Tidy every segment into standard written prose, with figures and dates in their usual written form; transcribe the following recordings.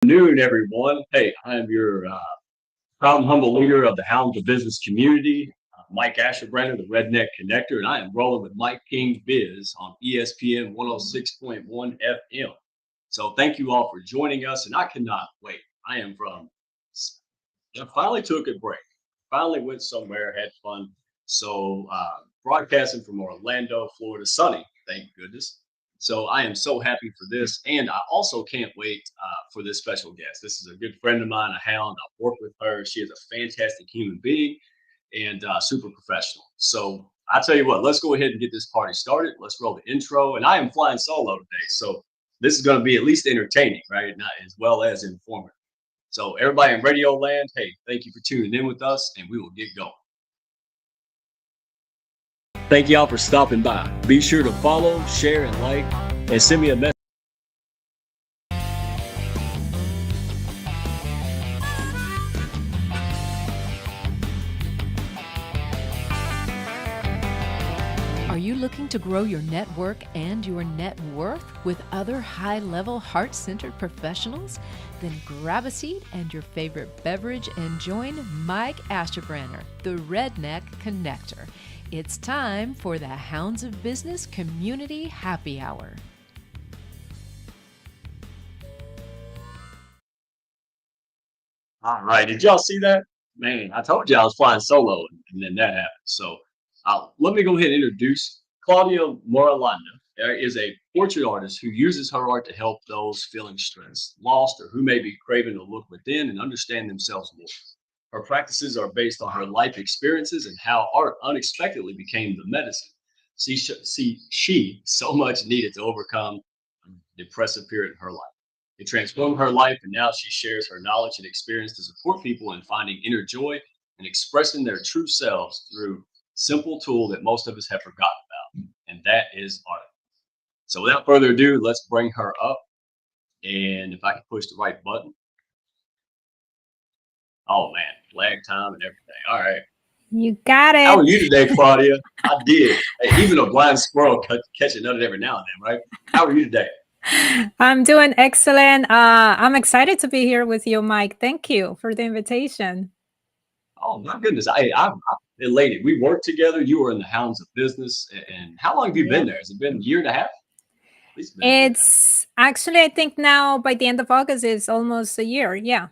Noon, everyone. Hey, I'm your proud and humble leader of the Hounds of Business community, Mike Asherbrenner, the Redneck Connector, and I am rolling with Mike King Biz on ESPN 106.1 FM. So thank you all for joining us, and I cannot wait. I am from, I finally took a break, finally went somewhere, had fun. So broadcasting from Orlando, Florida, sunny, thank goodness. So I am so happy for this, and I also can't wait for this special guest. This is a good friend of mine, a hound. I've worked with her. She is a fantastic human being and super professional. So I tell you what, let's go ahead and get this party started. Let's roll the intro. And I am flying solo today, so this is going to be at least entertaining, right? Not as well as informative. So everybody in Radio Land, hey, thank you for tuning in with us, and we will get going. Thank y'all for stopping by. Be sure to follow, share, and like, and send me a message. Are you looking to grow your network and your net worth with other high-level, heart-centered professionals? Then grab a seat and your favorite beverage and join Mike Asherbrenner, the Redneck Connector. It's time for the Hounds of Business Community Happy Hour. All right, did y'all see that? Man, I told you I was flying solo, and then that happened. So let me go ahead and introduce Claudia Marulanda. Is a portrait artist who uses her art to help those feeling stressed, lost, or who may be craving to look within and understand themselves more. Her practices are based on her life experiences and how art unexpectedly became the medicine. She so much needed to overcome a depressive period in her life. It transformed her life, and now she shares her knowledge and experience to support people in finding inner joy and expressing their true selves through simple tool that most of us have forgotten about, and that is art. So without further ado, let's bring her up. And if I can push the right button. Oh man, lag time and everything. All right. You got How are it. you today, Claudia? I did. Hey, even a blind squirrel catch a nugget every now and then, right? How are you today? I'm doing excellent. I'm excited to be here with you, Mike. Thank you for the invitation. Oh my goodness. I'm elated. We worked together. You were in the Hounds of Business. And how long have you Yeah. been there? Has it been a year and a half? At least been a year and a half. It's actually, I think now by the end of August, it's almost a year. Yeah.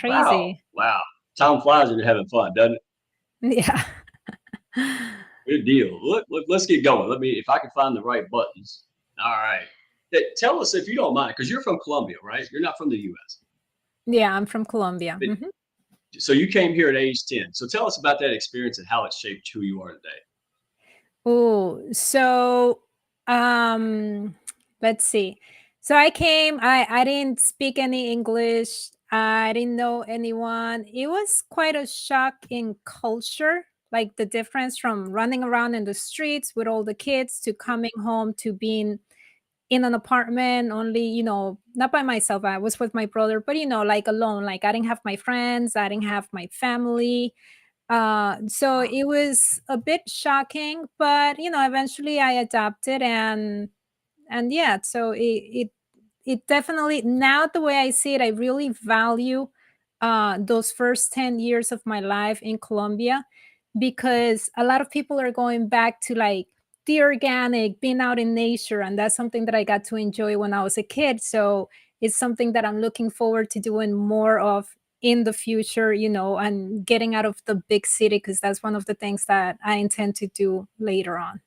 Wow. Crazy. Wow. Time flies when you're having fun, doesn't it? Yeah. Good deal. Let's get going. Let me, if I can find the right buttons. All right. Tell us if you don't mind, because you're from Colombia, right? You're not from the US. Yeah, I'm from Colombia. But, so you came here at age 10. So tell us about that experience and how it shaped who you are today. Oh, so um let's see. So I didn't speak any English. I didn't know anyone. It was quite a shock in culture, like the difference from running around in the streets with all the kids to coming home to being in an apartment only, not by myself. I was with my brother, but like alone. Like I didn't have my friends, I didn't have my family. So it was a bit shocking, but eventually I adapted, and yeah, so it definitely, now the way I see it, I really value those first 10 years of my life in Colombia, because a lot of people are going back to like the organic, being out in nature, and that's something that I got to enjoy when I was a kid. So it's something that I'm looking forward to doing more of in the future, and getting out of the big city, because that's one of the things that I intend to do later on.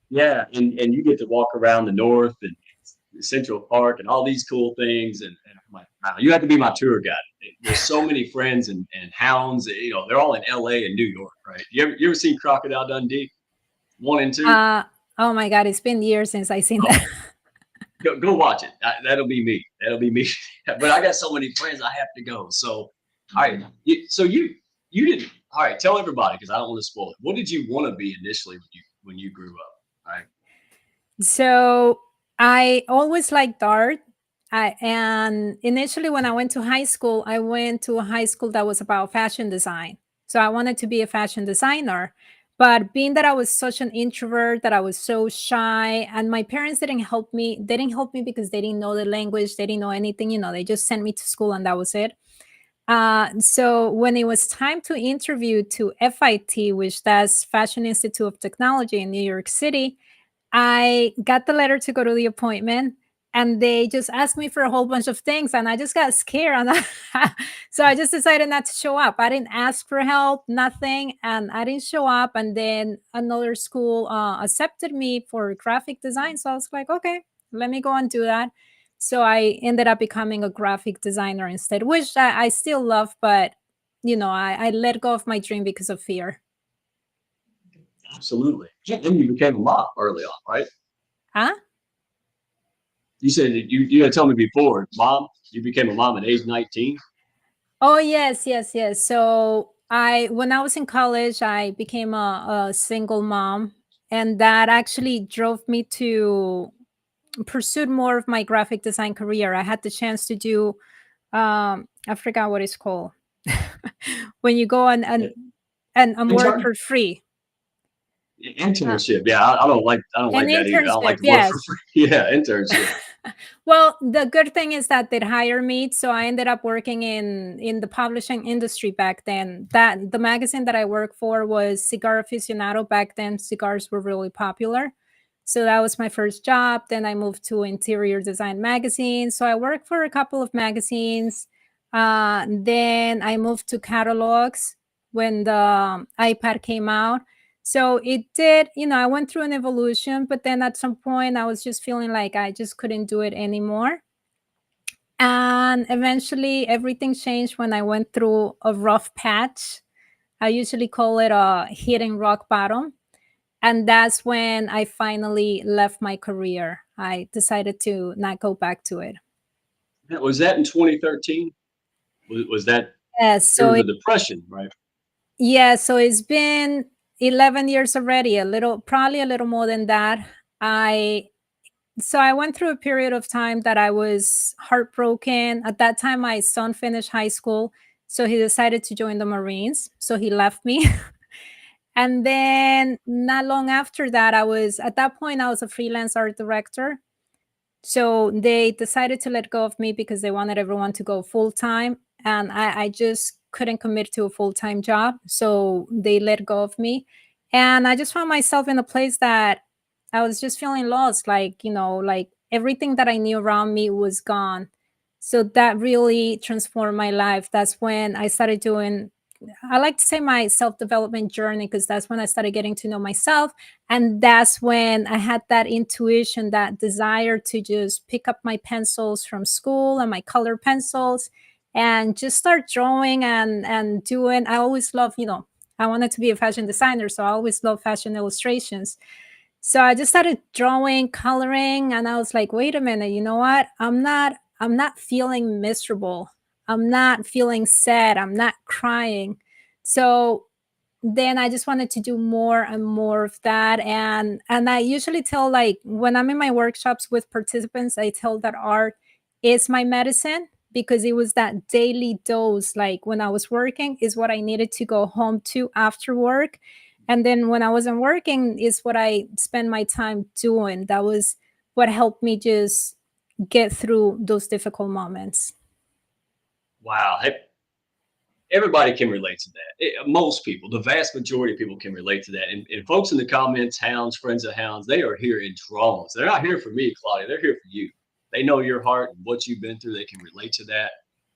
Yeah, and you get to walk around the north and Central Park and all these cool things. And I'm like, wow, you have to be my tour guide. There's so many friends and hounds, they're all in LA and New York, right? You ever seen Crocodile Dundee? One and two? uh oh my god, it's been years since I seen Oh, that. go watch it. That'll be me. That'll be me. But I got so many friends, I have to go. So, all right. So you didn't. All right. Tell everybody, because I don't want to spoil it. What did you want to be initially when you grew up? All right. So I always liked art. And initially, when I went to high school, I went to a high school that was about fashion design. So I wanted to be a fashion designer. But being that I was such an introvert, that I was so shy, and my parents didn't help me. They didn't help me because they didn't know the language, they didn't know anything. They just sent me to school and that was it. So when it was time to interview to FIT, which that's Fashion Institute of Technology in New York City, I got the letter to go to the appointment, and they just asked me for a whole bunch of things, and I just got scared, so I just decided not to show up. I didn't ask for help, nothing, and I didn't show up. And then another school accepted me for graphic design, so I was like, okay, let me go and do that. So I ended up becoming a graphic designer instead, which I still love, but I let go of my dream because of fear. Absolutely. Yeah, and you became a mom early on, right? Huh? You said that you had told me before, mom, you became a mom at age 19. Oh yes, yes, yes. So when I was in college, I became a single mom, and that actually drove me to pursue more of my graphic design career. I had the chance to do, I forgot what it's called, when you go and work Intern? for free. Uh, Internship. Yeah, I don't like an that either. I don't like internship, to work for yes. free. Yeah, internship. Well, the good thing is that they'd hire me, so I ended up working in the publishing industry back then. That the magazine that I worked for was Cigar Aficionado. Back then, cigars were really popular. So that was my first job. Then I moved to Interior Design Magazine. So I worked for a couple of magazines. Then I moved to catalogs when the iPad came out. So it did, I went through an evolution, but then at some point I was just feeling like I just couldn't do it anymore. And eventually everything changed when I went through a rough patch. I usually call it a hitting rock bottom. And that's when I finally left my career. I decided to not go back to it. Was that in 2013? Was that Yes. during the depression, right? Yeah, so it's been 11 years already, probably a little more than that. I So I went through a period of time that I was heartbroken. At that time, my son finished high school, so he decided to join the Marines. So he left me. And then not long after that, at that point, I was a freelance art director. So they decided to let go of me because they wanted everyone to go full time. And I just couldn't commit to a full time job. So they let go of me. And I just found myself in a place that I was just feeling lost. Like everything that I knew around me was gone. So that really transformed my life. That's when I started doing, I like to say, my self development journey, because that's when I started getting to know myself. And that's when I had that intuition, that desire to just pick up my pencils from school and my color pencils and just start drawing and doing. I always love, I wanted to be a fashion designer, so I always love fashion illustrations. So I just started drawing, coloring, and I was like, wait a minute, you know what? I'm not feeling miserable. I'm not feeling sad. I'm not crying. So then I just wanted to do more and more of that. And I usually tell, like, when I'm in my workshops with participants, I tell that art is my medicine, because it was that daily dose. Like when I was working is what I needed to go home to after work. And then when I wasn't working is what I spent my time doing. That was what helped me just get through those difficult moments. Wow. Hey, everybody can relate to that. Most people, the vast majority of people can relate to that. And folks in the comments, Hounds, friends of Hounds, they are here in droves. They're not here for me, Claudia. They're here for you. They know your heart and what you've been through. They can relate to that.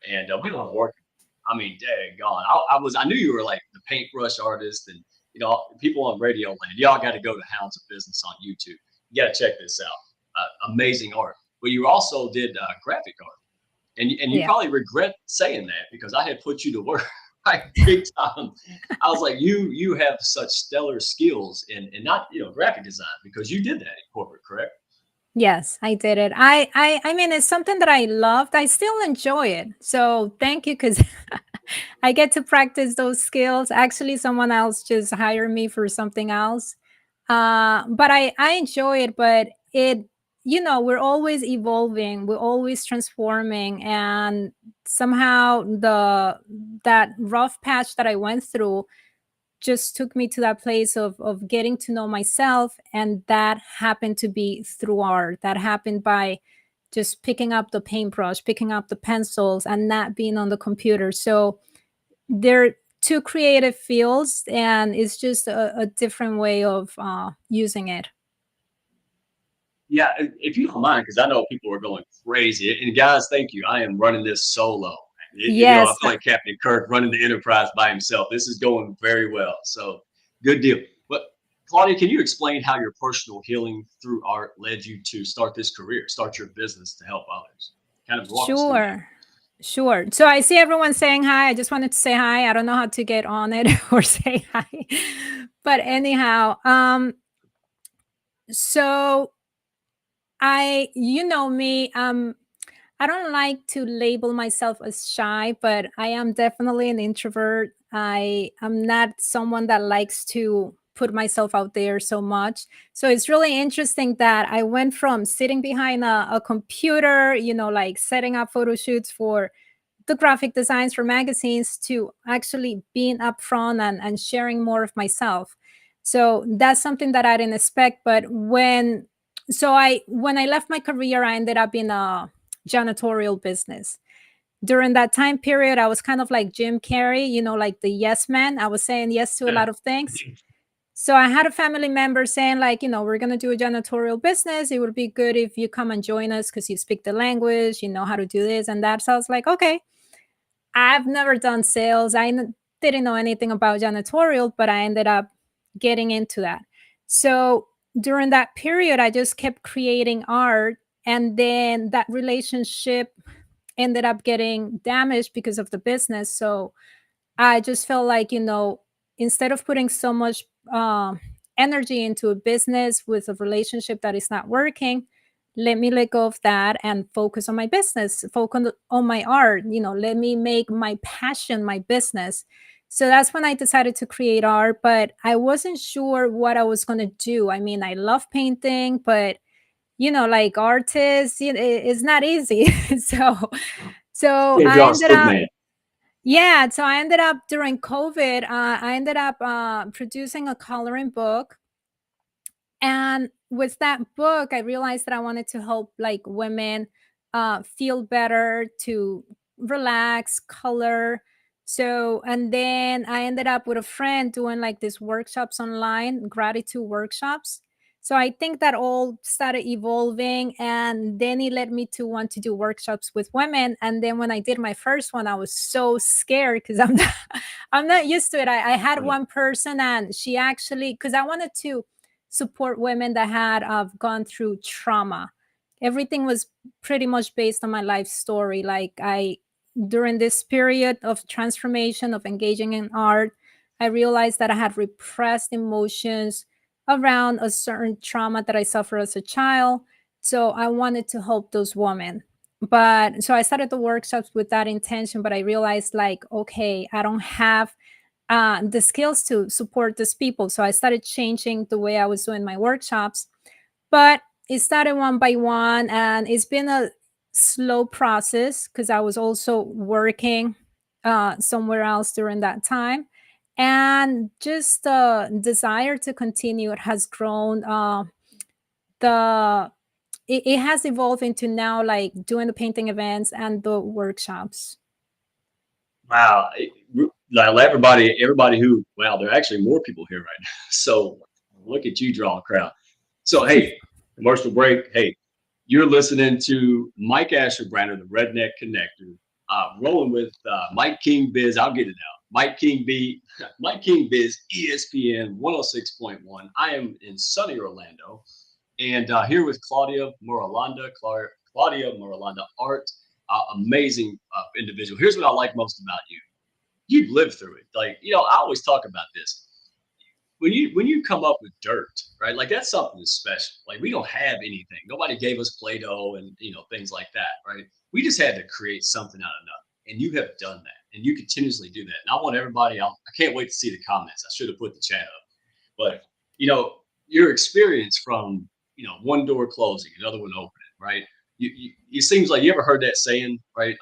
And we don't work. I mean, dang gone. I knew you were like the paintbrush artist, and people on Radio Land. Y'all got to go to Hounds of Business on YouTube. You got to check this out. Amazing art. But you also did graphic art. And you Yeah. probably regret saying that, because I had put you to work like big time. I was like, you have such stellar skills in not graphic design, because you did that in corporate, correct? Yes, I did it. I mean, it's something that I loved. I still enjoy it. So thank you, because I get to practice those skills. Actually, someone else just hired me for something else. But I enjoy it. But we're always evolving. We're always transforming, and somehow that rough patch that I went through just took me to that place of getting to know myself. And that happened to be through art. That happened by just picking up the paintbrush, picking up the pencils, and not being on the computer. So they're two creative fields, and it's just a different way of using it. Yeah, if you don't mind, because I know people are going crazy. And guys, thank you. I am running this solo. I Yes, feel like Captain Kirk running the Enterprise by himself. This is going very well. So good deal. But Claudia, can you explain how your personal healing through art led you to start this career, start your business to help others? Kind of walk us through that. sure. Sure. So I see everyone saying hi. I just wanted to say hi. I don't know how to get on it or say hi. But anyhow, so you know me, I don't like to label myself as shy, but I am definitely an introvert. I am not someone that likes to put myself out there so much. So it's really interesting that I went from sitting behind a computer, like setting up photo shoots for the graphic designs for magazines, to actually being upfront and sharing more of myself. So that's something that I didn't expect. But when I left my career, I ended up in a janitorial business. During that time period, I was kind of like Jim Carrey, like the yes man. I was saying yes to a lot of things. So I had a family member saying, like, we're going to do a janitorial business. It would be good if you come and join us because you speak the language, you know how to do this and that. So I was like, okay. I've never done sales. Didn't know anything about janitorial, but I ended up getting into that. So during that period, I just kept creating art. And then that relationship ended up getting damaged because of the business. So I just felt like, instead of putting so much energy into a business with a relationship that is not working, let me let go of that and focus on my business, focus on my art, let me make my passion my business. So that's when I decided to create art, but I wasn't sure what I was going to do. I mean, I love painting, but like artists, it's not easy. so so Can't I draw a ended stick up man. yeah, so I ended up during COVID, I ended up producing a coloring book. And with that book, I realized that I wanted to help like women feel better, to relax, color. So, and then I ended up with a friend doing like these workshops online, gratitude workshops. So I think that all started evolving, and then it led me to want to do workshops with women. And then when I did my first one, I was so scared because I'm not used to it. I had Right. one person, and she actually, because I wanted to support women that had gone through trauma. Everything was pretty much based on my life story. Like during this period of transformation, of engaging in art, I realized that I had repressed emotions around a certain trauma that I suffered as a child. So I wanted to help those women. But so I started the workshops with that intention, but I realized, like, okay, I don't have the skills to support these people. So I started changing the way I was doing my workshops, but it started one by one, and it's been a slow process because I was also working somewhere else during that time. And just the desire to continue, it has grown. The it has evolved into now like doing the painting events and the workshops. Wow. Like everybody who, wow, there are actually more people here right now. So look at you draw a crowd. So, hey, commercial break. Hey, you're listening to Mike Asherbrander, the Redneck Connector, rolling with Mike King Biz. I'll get it out. Mike King Biz, ESPN 106.1. I am in sunny Orlando, and here with Claudia Marulanda, art, amazing individual. Here's what I like most about you. You've lived through it. Like, I always talk about this. When you come up with dirt, right? Like that's something that's special. Like we don't have anything. Nobody gave us Play-Doh and things like that, right? We just had to create something out of nothing. And you have done that. And you continuously do that. And I want everybody, I can't wait to see the comments. I should have put the chat up. But your experience from one door closing, another one opening, right? It seems like you ever heard that saying, right?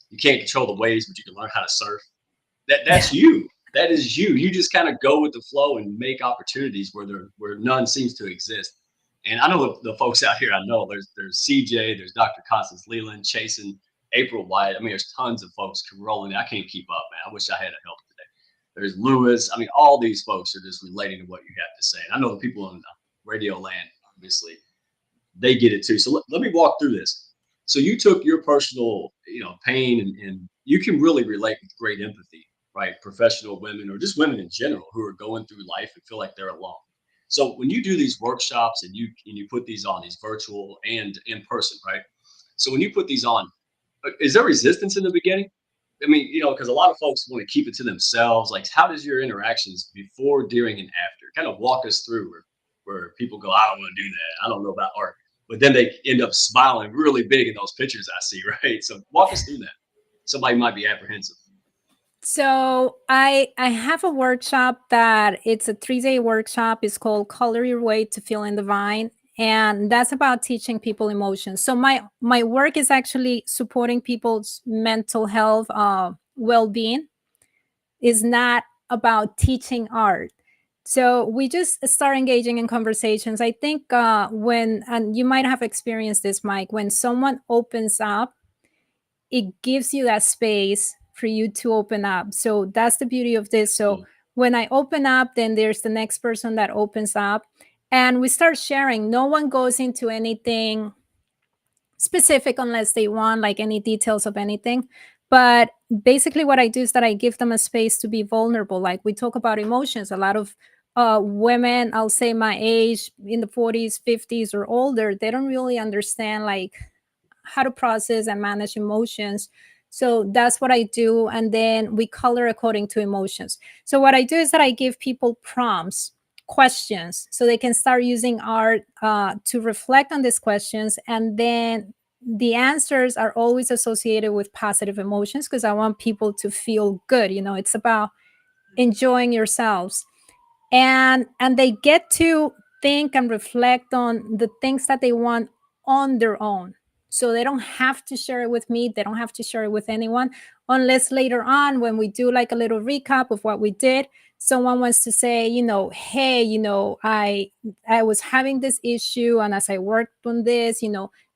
You can't control the waves, but you can learn how to surf. That's you. That is you. You just kind of go with the flow and make opportunities where none seems to exist. And I know the folks out here. I know there's CJ, there's Dr. Constance Leland, chasing April White. I mean, there's tons of folks rolling. I can't keep up, man. I wish I had a help today. There's Lewis. I mean, all these folks are just relating to what you have to say. And I know the people in radio land, obviously, they get it too. So let me walk through this. So you took your personal, pain, and you can really relate with great empathy, right? Professional women or just women in general who are going through life and feel like they're alone. So when you do these workshops and you put these on, these virtual and in person, right? So when you put these on, is there resistance in the beginning? I mean, because a lot of folks want to keep it to themselves. Like, how does your interactions before, during, and after kind of walk us through where people go, I don't want to do that. I don't know about art. But then they end up smiling really big in those pictures I see, right? So walk us through that. Somebody might be apprehensive. So I have a workshop that it's a 3-day workshop. It's called Color Your Way to Feeling Divine. And that's about teaching people emotions. So my work is actually supporting people's mental health, well-being. Is not about teaching art. So we just start engaging in conversations. I think when, and you might have experienced this, Mike, when someone opens up, it gives you that space for you to open up. So that's the beauty of this. So when I open up, then there's the next person that opens up and we start sharing. No one goes into anything specific unless they want like any details of anything. But basically what I do is that I give them a space to be vulnerable. Like we talk about emotions. A lot of women, I'll say my age, in the 40s, 50s or older, they don't really understand like how to process and manage emotions. So that's what I do. And then we color according to emotions. So what I do is that I give people prompts, questions, so they can start using art to reflect on these questions. And then the answers are always associated with positive emotions because I want people to feel good. It's about enjoying yourselves, and they get to think and reflect on the things that they want on their own. So they don't have to share it with me, they don't have to share it with anyone, unless later on when we do like a little recap of what we did, someone wants to say, hey, I was having this issue, and as I worked on this,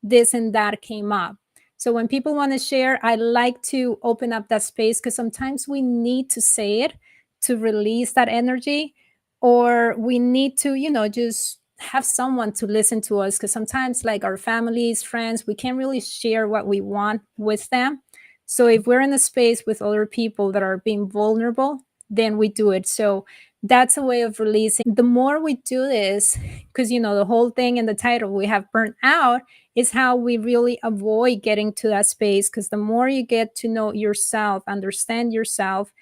this and that came up. So when people want to share, I like to open up that space because sometimes we need to say it to release that energy, or we need to just have someone to listen to us, because sometimes like our families, friends, we can't really share what we want with them. So if we're in a space with other people that are being vulnerable, then we do it. So that's a way of releasing. The more we do this, because the whole thing in the title, we have burnt out, is how we really avoid getting to that space. Because the more you get to know yourself, understand yourself,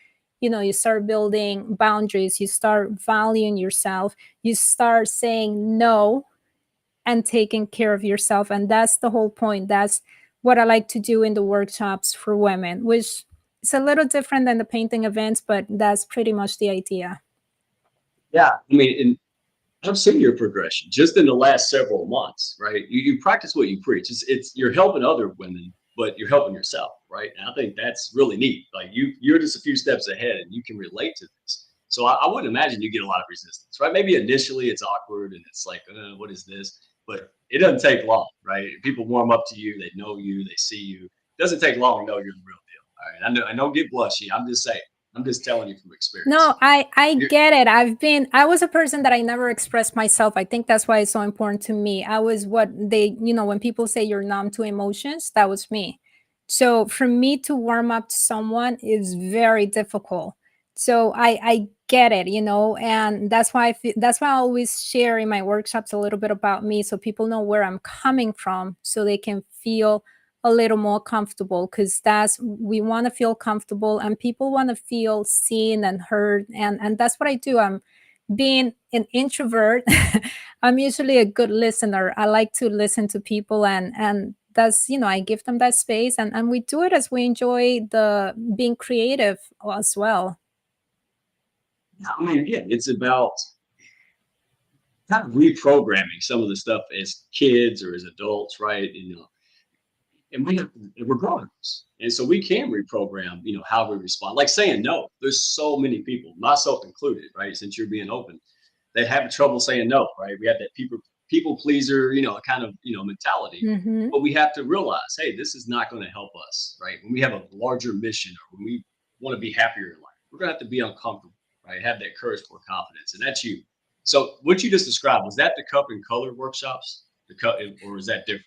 you start building boundaries, you start valuing yourself, you start saying no and taking care of yourself. And that's the whole point. That's what I like to do in the workshops for women, which is a little different than the painting events, but that's pretty much the idea. Yeah. I mean, and I've seen your progression just in the last several months, right? You practice what you preach. It's you're helping other women, but you're helping yourself, right? And I think that's really neat. Like you're just a few steps ahead, and you can relate to this. So I wouldn't imagine you get a lot of resistance, right? Maybe initially it's awkward and it's like, what is this? But it doesn't take long, right? People warm up to you, they know you, they see you. It doesn't take long to know you're the real deal. All right. I don't get blushy. I'm just saying. I'm just telling you from No, experience. I get it. I was a person that I never expressed myself. I think that's why it's so important to me. I was what they, when people say you're numb to emotions, that was me. So for me to warm up to someone is very difficult. So I get it, and that's why that's why I always share in my workshops a little bit about me, so people know where I'm coming from, so they can feel a little more comfortable, because that's, we want to feel comfortable and people want to feel seen and heard, and that's what I do. I'm being an introvert. I'm usually a good listener. I like to listen to people, and that's, I give them that space, and we do it as we enjoy the being creative as well. I mean, yeah, it's about kind of reprogramming some of the stuff as kids or as adults, right? and we're growers, and so we can reprogram, how we respond. Like saying no. There's so many people, myself included, right? Since you're being open, they have trouble saying no, right? We have that people pleaser, kind of mentality. Hmm. But we have to realize, hey, this is not going to help us, right? When we have a larger mission or when we want to be happier in life, we're going to have to be uncomfortable, right? Have that courage for confidence, and that's you. So what you just described, was that the cup and color workshops, the cup, or is that different?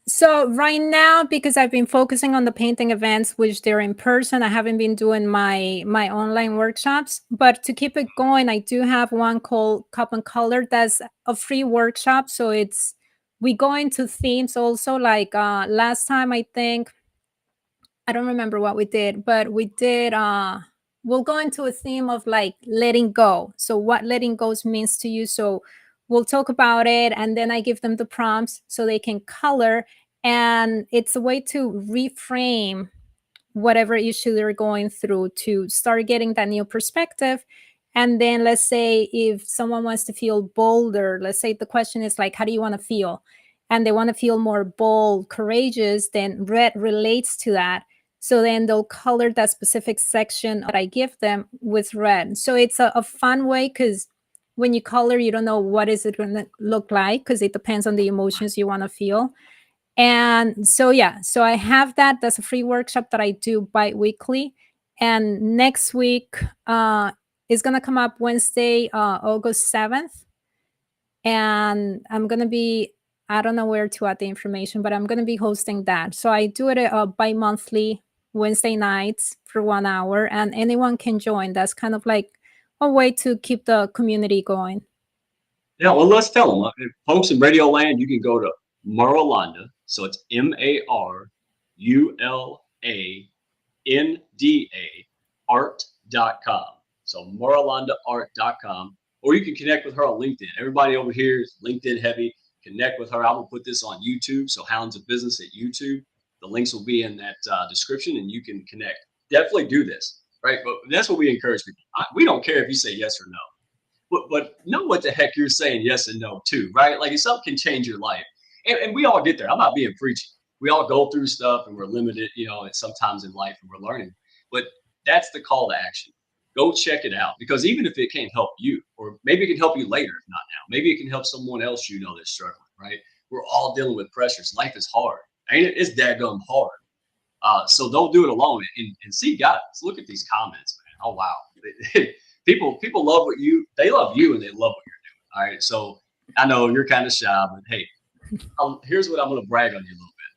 So right now, because I've been focusing on the painting events, which they're in person, I haven't been doing my online workshops. But to keep it going, I do have one called Cup and Color. That's a free workshop. So it's we go into themes also. Like last time, I think I don't remember what we did, but we did we'll go into a theme of like letting go. So what letting go means to you. So we'll talk about it and then I give them the prompts so they can color, and it's a way to reframe whatever issue they're going through to start getting that new perspective. And then let's say if someone wants to feel bolder, let's say the question is like, how do you want to feel? And they want to feel more bold, courageous, then red relates to that. So then they'll color that specific section that I give them with red. So it's a fun way because when you color, you don't know what is it going to look like because it depends on the emotions you want to feel. And so, yeah, so I have that. That's a free workshop that I do bi-weekly. And next week is going to come up Wednesday, August 7th. And I'm going to be, I don't know where to add the information, but I'm going to be hosting that. So I do it bi-monthly Wednesday nights for 1 hour, and anyone can join. That's kind of like a way to keep the community going. Yeah, well, let's tell them. Folks in Radio Land, you can go to Marulanda. So it's MARULANDA art.com. So MarUlandaArt.com. Or you can connect with her on LinkedIn. Everybody over here is LinkedIn heavy. Connect with her. I will put this on YouTube. So Hounds of Business at YouTube. The links will be in that description and you can connect. Definitely do this, right? But that's what we encourage people. We don't care if you say yes or no. But know what the heck you're saying yes and no to, right? Like if something can change your life. And we all get there. I'm not being preachy. We all go through stuff and we're limited, and sometimes in life and we're learning. But that's the call to action. Go check it out because even if it can't help you, or maybe it can help you later, if not now, maybe it can help someone else that's struggling, right? We're all dealing with pressures. Life is hard. Ain't it? It's daggum hard. So don't do it alone and see guys. Look at these comments, man. Oh wow. People love they love you and they love what you're doing. All right. So I know you're kind of shy, but hey, here's what I'm going to brag on you a little bit,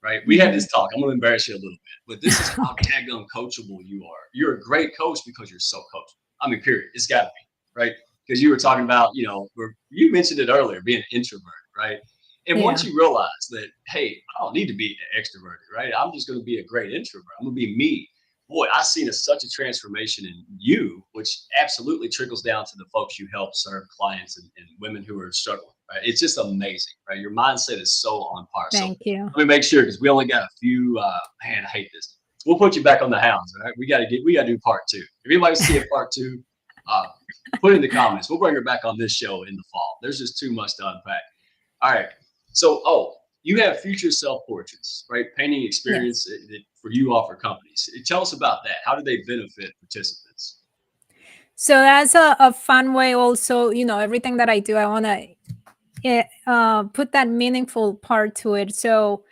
right? We had Mhm. this talk. I'm going to embarrass you a little bit, but this is how daggone coachable you are. You're a great coach because you're so coachable. I mean, period. It's got to be, right? Because you were talking about, you mentioned it earlier, being an introvert, right? And once Yeah. you realize that, hey, I don't need to be extroverted, right? I'm just going to be a great introvert. I'm going to be me. Boy, I've seen such a transformation in you, which absolutely trickles down to the folks you help serve clients and women who are struggling, right? It's just amazing, right? Your mindset is so on par. So Thank you. let me make sure because we only got a few. Man, I hate this. We'll put you back on the hounds, all right? We got to do part two. If anybody see a part two, uh, put it in the comments. We'll bring her back on this show in the fall. There's just too much to unpack. All right. So, you have future self portraits, right? Painting Yes. experience that for you offer companies. Tell us about that. How do they benefit participants? So that's a fun way also, everything that I do, I want to put that meaningful part to it. So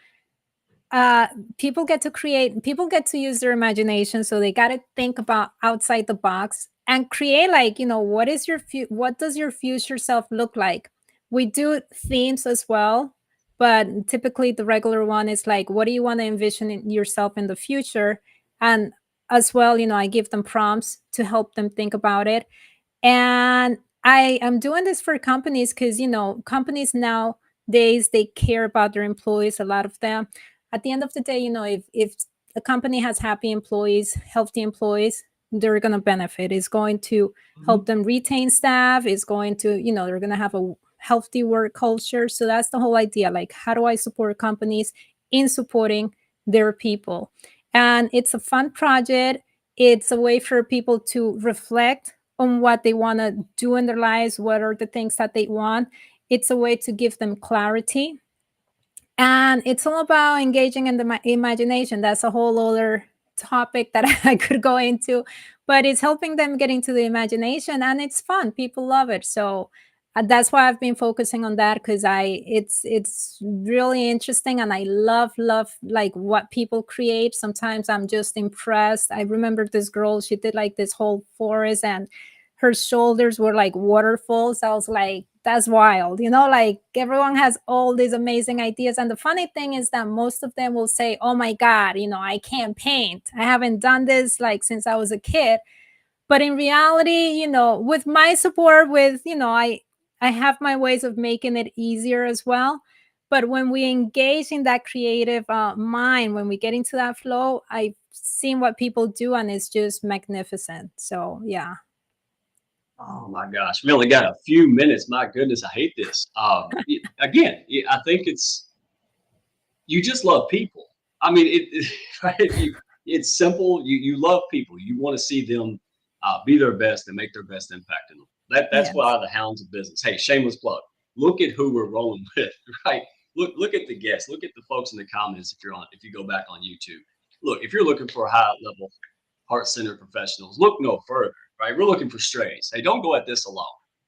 uh people get to use their imagination, so they got to think about outside the box and create, like, what does your future self look like. We do themes as well, but typically the regular one is like, what do you want to envision in yourself in the future? And as well, I give them prompts to help them think about it. And I am doing this for companies because, companies nowadays, they care about their employees, a lot of them. At the end of the day, if a company has happy employees, healthy employees, they're going to benefit. It's going to help Mhm. them retain staff. It's going to, they're going to have a healthy work culture. So that's the whole idea. Like, how do I support companies in supporting their people? And it's a fun project. It's a way for people to reflect on what they want to do in their lives, what are the things that they want. It's a way to give them clarity. And it's all about engaging in the imagination. That's a whole other topic that I could go into, but it's helping them get into the imagination, and it's fun. People love it. So that's why I've been focusing on that, because it's really interesting, and I love like what people create. Sometimes I'm just impressed. I remember this girl, she did like this whole forest, and her shoulders were like waterfalls. I was like, that's wild. Like everyone has all these amazing ideas. And the funny thing is that most of them will say, oh my God, I can't paint. I haven't done this like since I was a kid. But in reality, with my support, I have my ways of making it easier as well. But when we engage in that creative mind, when we get into that flow, I've seen what people do, and it's just magnificent. So yeah. Oh my gosh, we only got a few minutes. My goodness, I hate this. Again, I think you just love people. I mean, right? It's simple. You love people. You want to see them be their best and make their best impact in them. That's Yes. why the hounds of business. Hey, shameless plug. Look at who we're rolling with, right? Look at the guests. Look at the folks in the comments if you go back on YouTube. Look, if you're looking for a high level heart-centered professionals, look no further, right? We're looking for strays. Hey, don't go at this alone.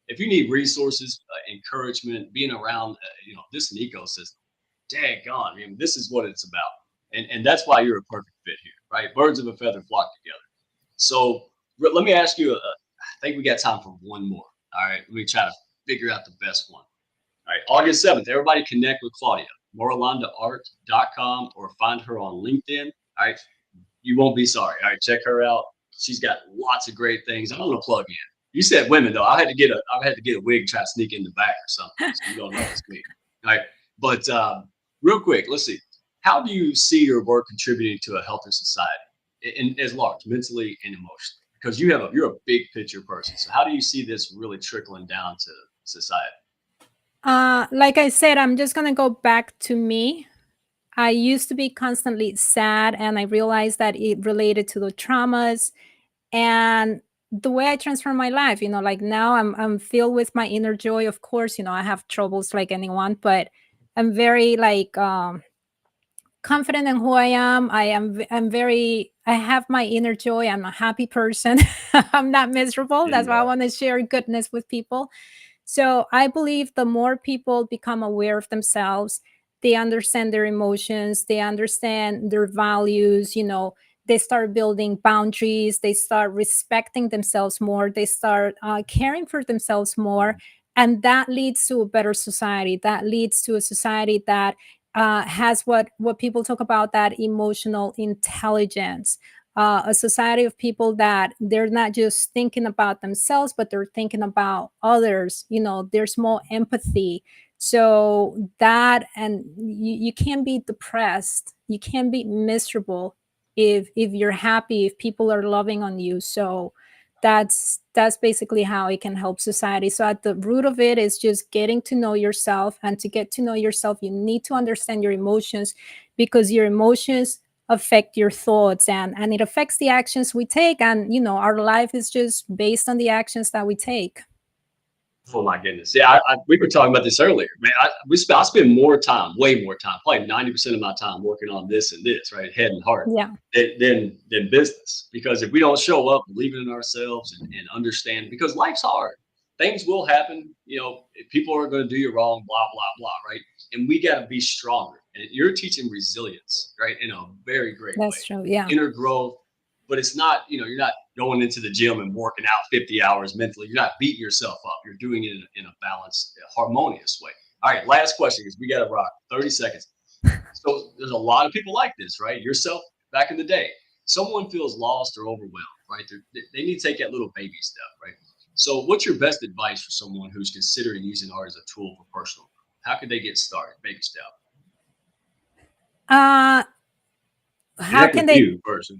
If you need resources, encouragement, being around, this an ecosystem, daggone, I mean, this is what it's about. And that's why you're a perfect fit here, right? Birds of a feather flock together. So let me ask you, I think we got time for one more. All right, let me try to figure out the best one. All right, August 7th, everybody connect with Claudia, moralandaart.com, or find her on LinkedIn. All right, you won't be sorry. All right, check her out. She's got lots of great things. I'm gonna plug in. You said women though. I had to get a wig, try to sneak in the back or something, so you don't know it's me. All right, but real quick, let's see. How do you see your work contributing to a healthier society, as large, mentally and emotionally? Because you're a big picture person. So how do you see this really trickling down to society? Like I said, I'm just gonna go back to me. I used to be constantly sad, and I realized that it related to the traumas and the way I transform my life. Like now I'm filled with my inner joy. Of course, I have troubles like anyone, but I'm very like confident in who I am. I have my inner joy. I'm a happy person. I'm not miserable. Yeah, That's you why I are. want to share goodness with people. So I believe the more people become aware of themselves, they understand their emotions, they understand their values, they start building boundaries, they start respecting themselves more, they start caring for themselves more. And that leads to a better society. That leads to a society that has what people talk about, that emotional intelligence. A society of people that they're not just thinking about themselves, but they're thinking about others. There's more empathy. So that, and you can't be depressed, you can't be miserable if you're happy, if people are loving on you. So that's basically how it can help society. So at the root of it is just getting to know yourself, and to get to know yourself you need to understand your emotions, because your emotions affect your thoughts, and it affects the actions we take. And our life is just based on the actions that we take. Oh my goodness. Yeah, we were talking about this earlier, man. I spend more time, way more time, probably 90% of my time working on this and this, right? Head and heart Yeah, than business. Because if we don't show up, believe in ourselves and understand, because life's hard. Things will happen. If people are going to do you wrong, blah, blah, blah, right? And we got to be stronger. And you're teaching resilience, right? In a very great way. that's true. Yeah, Inner growth, but it's not, you're not going into the gym and working out 50 hours mentally. You're not beating yourself up. You're doing it in a balanced, harmonious way. All right, last question, because we got to rock. 30 seconds. So there's a lot of people like this, right? Yourself back in the day. Someone feels lost or overwhelmed, right? They need to take that little baby step, right? So what's your best advice for someone who's considering using art as a tool for personal growth? How could they get started? Baby step. uh how Connect can with they? you first.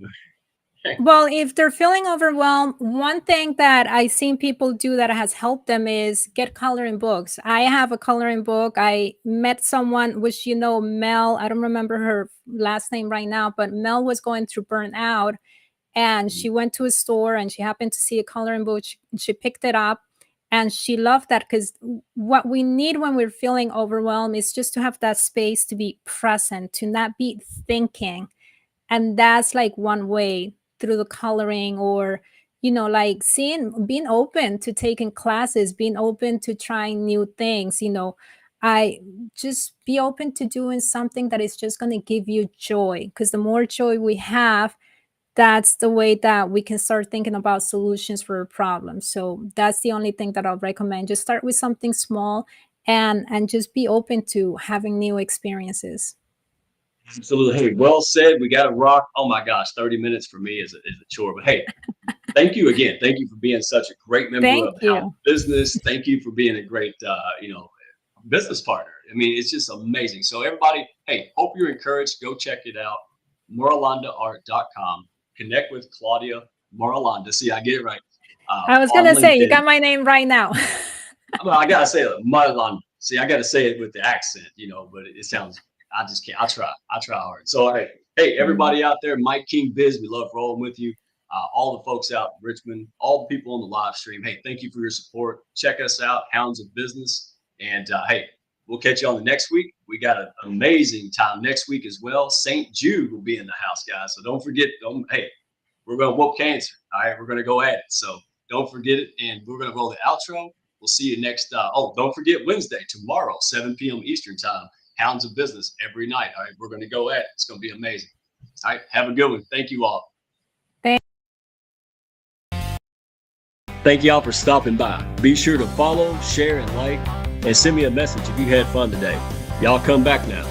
Well, if they're feeling overwhelmed, one thing that I've seen people do that has helped them is get coloring books. I have a coloring book. I met someone, which, Mel, I don't remember her last name right now, but Mel was going through burnout, and she went to a store and she happened to see a coloring book. She picked it up, And she loved that, because what we need when we're feeling overwhelmed is just to have that space to be present, to not be thinking. And that's like one way, through the coloring, or like being open to taking classes, being open to trying new things. I just be open to doing something that is just going to give you joy, because the more joy we have, that's the way that we can start thinking about solutions for a problem. So that's the only thing that I'll recommend. Just start with something small, and just be open to having new experiences. Absolutely. Hey, well said. We got to rock. Oh my gosh, 30 minutes for me is a chore. But hey, thank you again. Thank you for being such a great member Thank of the Hounds you. business. Thank you for being a great, business partner. I mean, it's just amazing. So everybody, hey, hope you're encouraged. Go check it out. MarulandaArt.com. Connect with Claudia Marulanda. See, I get it right. I was On gonna say, you LinkedIn. got my name right now. Well, I gotta say it, Marulanda. See, I gotta say it with the accent, but it sounds. I just can't. I try. I try hard. So, all right. Hey, everybody out there, Mike King Biz, we love rolling with you. All the folks out in Richmond, all the people on the live stream. Hey, thank you for your support. Check us out, Hounds of Business. And hey, we'll catch you on the next week. We got an amazing time next week as well. St. Jude will be in the house, guys. So don't forget. Hey, we're going to whoop cancer. All right, we're going to go at it. So don't forget it. And we're going to roll the outro. We'll see you next. Don't forget Wednesday, tomorrow, 7 p.m. Eastern time. Hounds of Business every night. All right, we're going to go at it. It's going to be amazing. All right, have a good one. Thank you all. Thank y'all for stopping by. Be sure to follow, share, and like, and send me a message if you had fun today. Y'all come back now.